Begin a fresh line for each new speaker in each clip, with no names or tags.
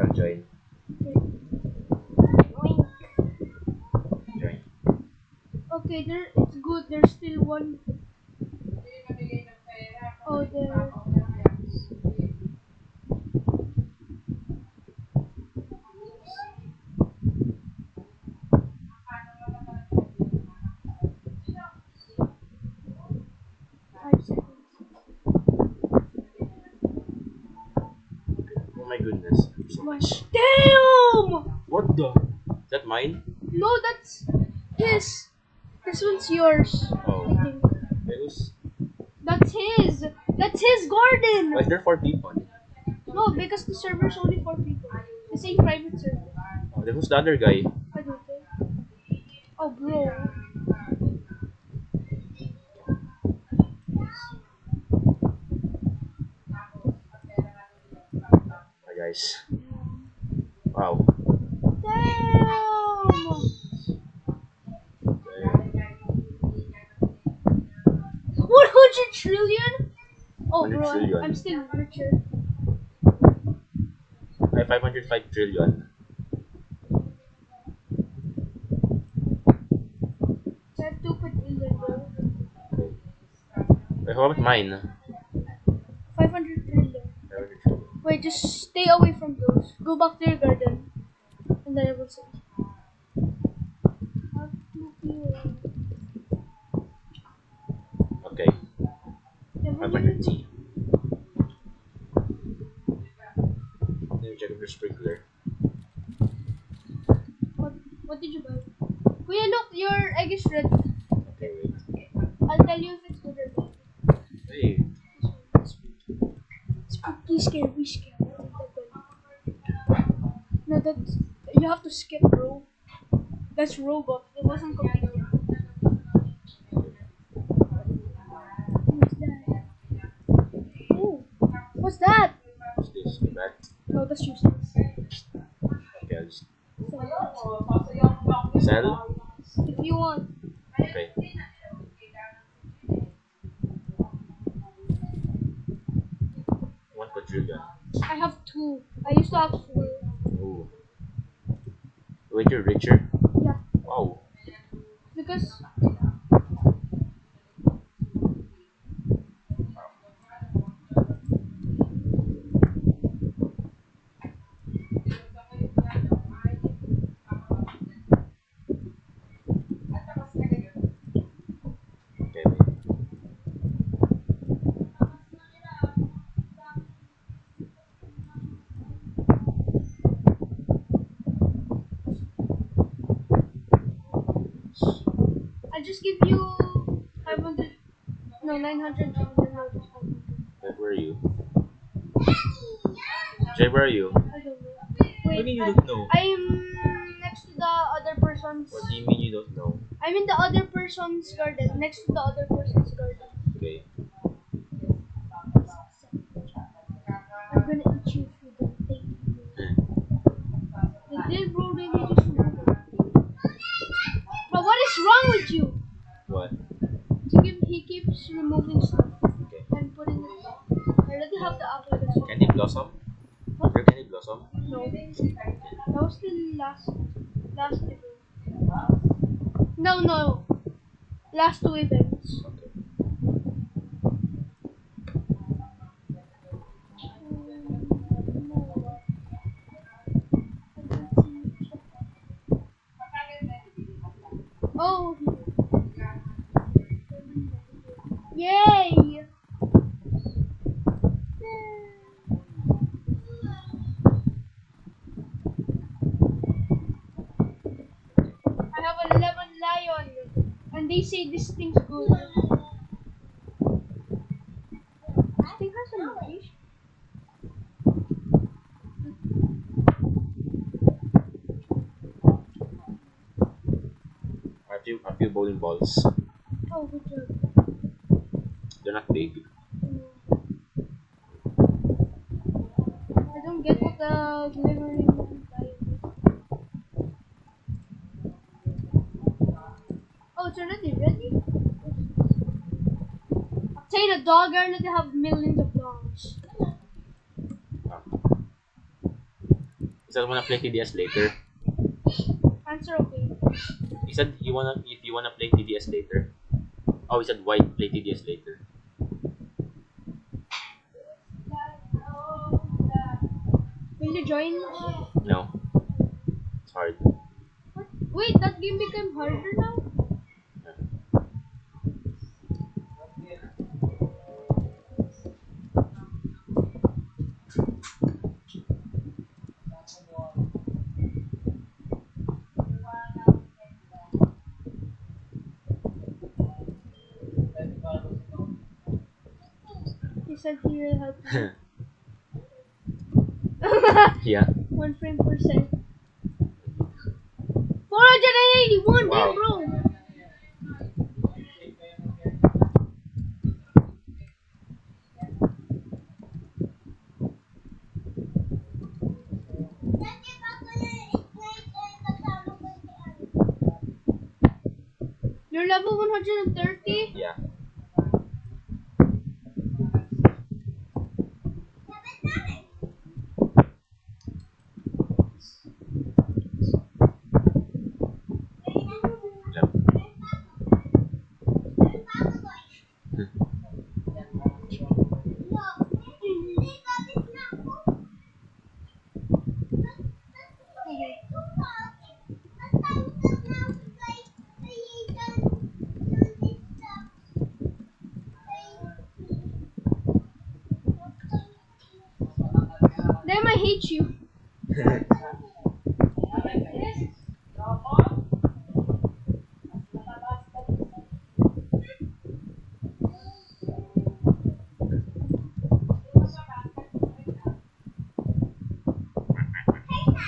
I'll join.
Wink.
Join.
Okay, it's good. There's still one. Oh, there.
Oh my goodness. So much.
Damn!
What the? Is that mine?
No, that's his. This one's yours.
Oh.
I think.
Who's?
That's his. That's his garden.
Why is there 4 people?
No, because the server's only 4 people. The same private server.
Oh, then who's the other guy?
I don't think. Oh, bro.
Hi guys. Wow.
Damn! 100 trillion? Oh,
100
bro,
trillion.
I'm still richer.
I have 505 trillion.
I have 2 quadrillion, bro.
Okay. Wait, how about mine?
500 trillion.
500 trillion.
Wait, just stay away from those. Go back to your garden. And then I will say. How to heal.
Okay. 500T. Let me check if there's sprinkler.
What did you buy? Kuya, look, your egg is ready.
Okay, wait.
I'll tell you if it's good or bad.
Hey.
Spooky, scary. No, that's. You have to skip, bro. That's robot. It wasn't completed. What's that? Ooh, what's that?
What's this? The back?
No, that's useless.
Okay, I'll just
So,
sell.
if you want.
Okay. 1 quadrillion.
I have 2. I used to have 4.
Ooh. Wait, you're richer?
Yeah,
Wow.
because
Okay, wait.
I'll just give you 500. No, 900. No, just 500.
Wait, where are you? Jay, where are you?
I don't know.
What
Wait,
do you mean you don't know?
I'm next to the other person's.
What do you mean you don't know?
I'm in the other person's garden. Next to the other person's garden.
Okay.
I'm gonna eat you if you don't take it. The little bro really just removed it. But what is wrong with you?
What?
He keeps removing stuff
Okay.
and putting it back. I already have the apple. That's all.
Candy Blossom?
What?
Your Candy Blossom?
No. That was the last event. No. Last 2 events.
Okay.
Oh. Yay! I have a lemon lion, and they say this thing's good. This thing has a location.
A few bowling balls.
Oh, good job.
They're not big.
I don't get what the glimmering lion is. Oh, it's already ready? Say the dog already have millions of dogs.
Ah. He said wanna play TDS later.
Answer okay.
He said if you wanna play TDS later. Oh, he said white play TDS later.
Will you join?
No. It's hard.
What? Wait, that game became harder now? He said he will help me.
Yeah.
1 frame per second. 481,
Wow.
damn bro. You're level 130?
Yeah. Yep.
Damn, I hate you.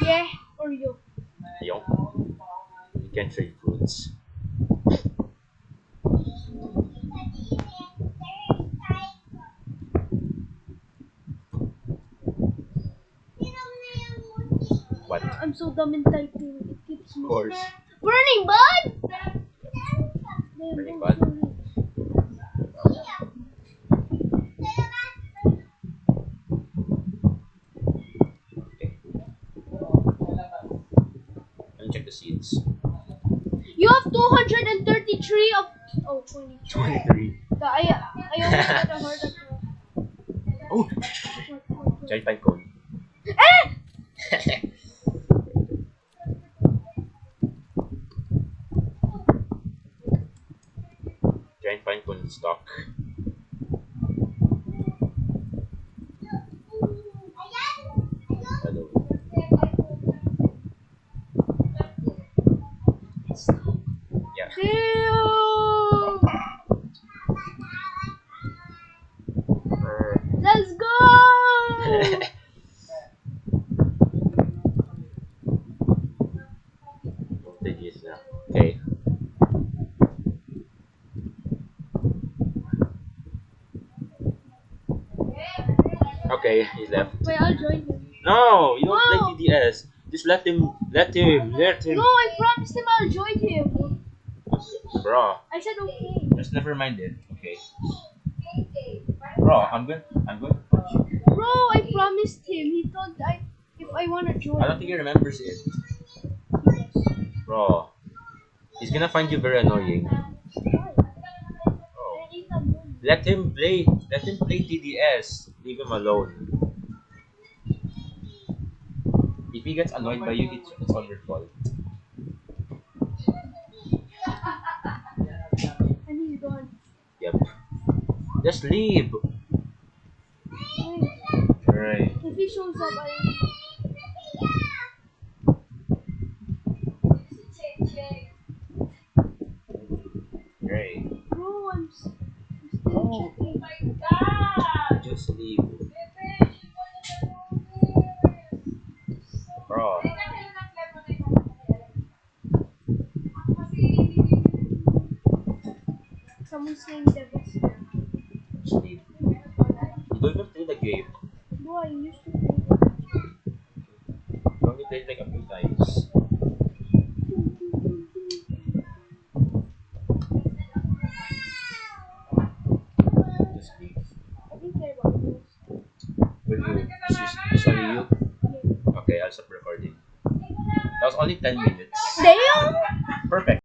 Yeah, or you.
Yo. You can't trade fruits. What?
I'm so dumb in typing. It keeps me.
Of course.
Burning bud? Damn,
Burning
bro,
bud?
sorry.
Okay. Let me check the seeds.
You have 233 of. Oh, 20.
23.
I almost got a heart attack.
Oh!
What?
Giant pine cone.
Eh!
Giant pine cone stock. Hello. Yeah.
Damn!
Brr.
Let's go!
Voltages now. Okay. Okay, he's left.
Wait, I'll join him.
No, you don't
Wow.
play TDS. Just let him.
No, I promised him I'll join him.
Bro,
I said okay.
just never mind it. Okay. Bro, I'm going to punch you.
Bro, I promised him. He thought if I wanna join.
I don't think he remembers it. Bro, he's gonna find you very annoying. Bro, let him play TDS. Leave him alone. If he gets annoyed by you, it's all your fault.
And he's gone.
Yep. Just leave.
Wait,
Right.
if he shows up,
Right.
Bro, I'm still checking.
Just leave. Bro.
Someone's saying the best.
Just leave. You don't even play the game.
Bro, I used to play.
You only played like a few times. Just leave.
I think they're about this.
Will you? Sorry, you? Okay, I'll stop recording. That was only 10 minutes.
Damn!
Perfect.